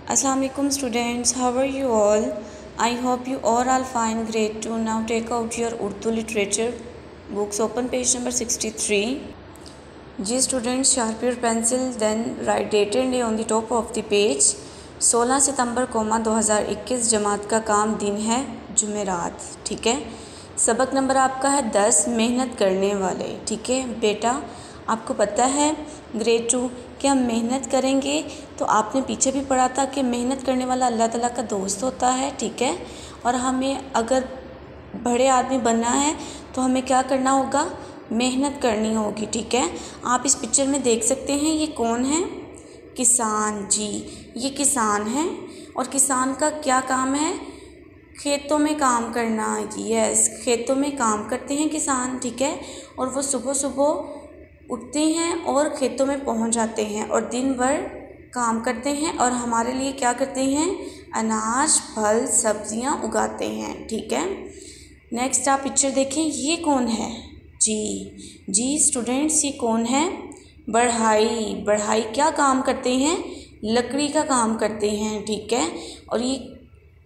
Assalamualaikum students, how are you all? I hope you all are fine. Grade 2. Now take out your Urdu literature books. Open page number 63. Ji students, sharp your pencil, then write date and day on the top of the page. 16 सितंबर 2021 जमात का काम दिन है जुमेरात। ठीक है। सबक number आपका है 10 मेहनत करने वाले। ठीक है बेटा, आपको पता है ग्रेड 2 कि हम मेहनत करेंगे तो आपने पीछे भी पढ़ा था कि मेहनत करने वाला अल्लाह ताला का दोस्त होता है। ठीक है। और हमें अगर बड़े आदमी बनना है तो हमें क्या करना होगा, मेहनत करनी होगी। ठीक है। आप इस पिक्चर में देख सकते हैं ये कौन है, किसान। जी ये किसान है और किसान का क्या काम है, खेतों में काम करना। यस, खेतों में काम करते हैं किसान। ठीक है। और वो सुबह सुबह उठते हैं और खेतों में पहुंच जाते हैं और दिन भर काम करते हैं और हमारे लिए क्या करते हैं, अनाज फल सब्जियां उगाते हैं। ठीक है। नेक्स्ट आप पिक्चर देखें, ये कौन है। जी स्टूडेंट्स, ये कौन है, बढ़ाई। बढ़ाई क्या काम करते हैं, लकड़ी का काम करते हैं। ठीक है। और ये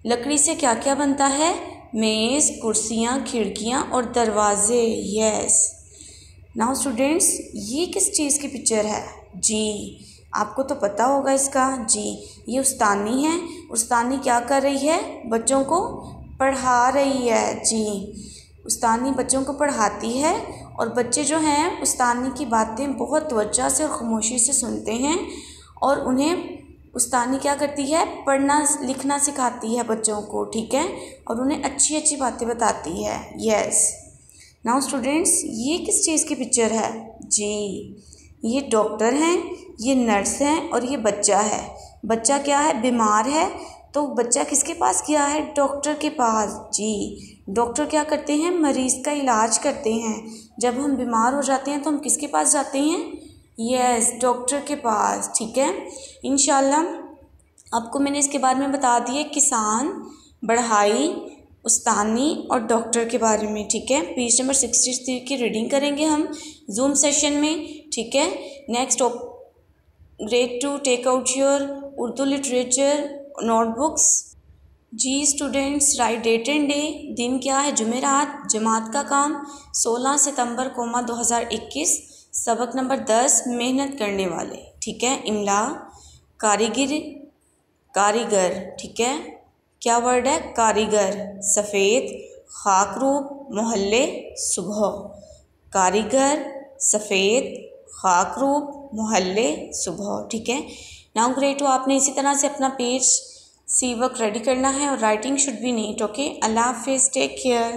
लकड़ी से क्या क्या बनता है, मेज़ कुर्सियाँ खिड़कियाँ और दरवाजे। यस। नाउ स्टूडेंट्स, ये किस चीज़ की पिक्चर है। जी आपको तो पता होगा इसका। जी ये उस्तानी है। उस्तानी क्या कर रही है, बच्चों को पढ़ा रही है। जी उस्तानी बच्चों को पढ़ाती है और बच्चे जो हैं उस्तानी की बातें बहुत तवज्जो से और खामोशी से सुनते हैं और उन्हें उस्तानी क्या करती है, पढ़ना लिखना सिखाती है बच्चों को। ठीक है। और उन्हें अच्छी अच्छी बातें बताती है। यस। नाउ स्टूडेंट्स, ये किस चीज़ की पिक्चर है। जी ये डॉक्टर हैं, ये नर्स हैं और ये बच्चा है। बच्चा क्या है, बीमार है, तो बच्चा किसके पास गया है, डॉक्टर के पास। जी डॉक्टर क्या करते हैं, मरीज़ का इलाज करते हैं। जब हम बीमार हो जाते हैं तो हम किसके पास जाते हैं, यस डॉक्टर के पास। ठीक है। इंशाल्लाह आपको मैंने इसके बारे में बता दिए, किसान, बढ़ाई, उस्तानी और डॉक्टर के बारे में। ठीक है। पेज नंबर 63 की रीडिंग करेंगे हम जूम सेशन में। ठीक है। Next grade 2 take out your Urdu literature notebooks. जी students, write date and day, दिन क्या है, जुमेरात, जमात का काम 16 सितंबर 2021, सबक नंबर 10 मेहनत करने वाले। ठीक है। इमला, कारीगर, कारीगर। ठीक है। क्या वर्ड है, कारीगर, सफ़ेद, खाकरूप, मोहल्ले, सुबह। कारीगर, सफ़ेद, खाकरूप, मोहल्ले, सुबह। ठीक है। नाउ ग्रेड 2 आपने इसी तरह से अपना पेज सी वर्क रेडी करना है और writing should be neat. Okay. अल्लाह हाफिज़, टेक केयर।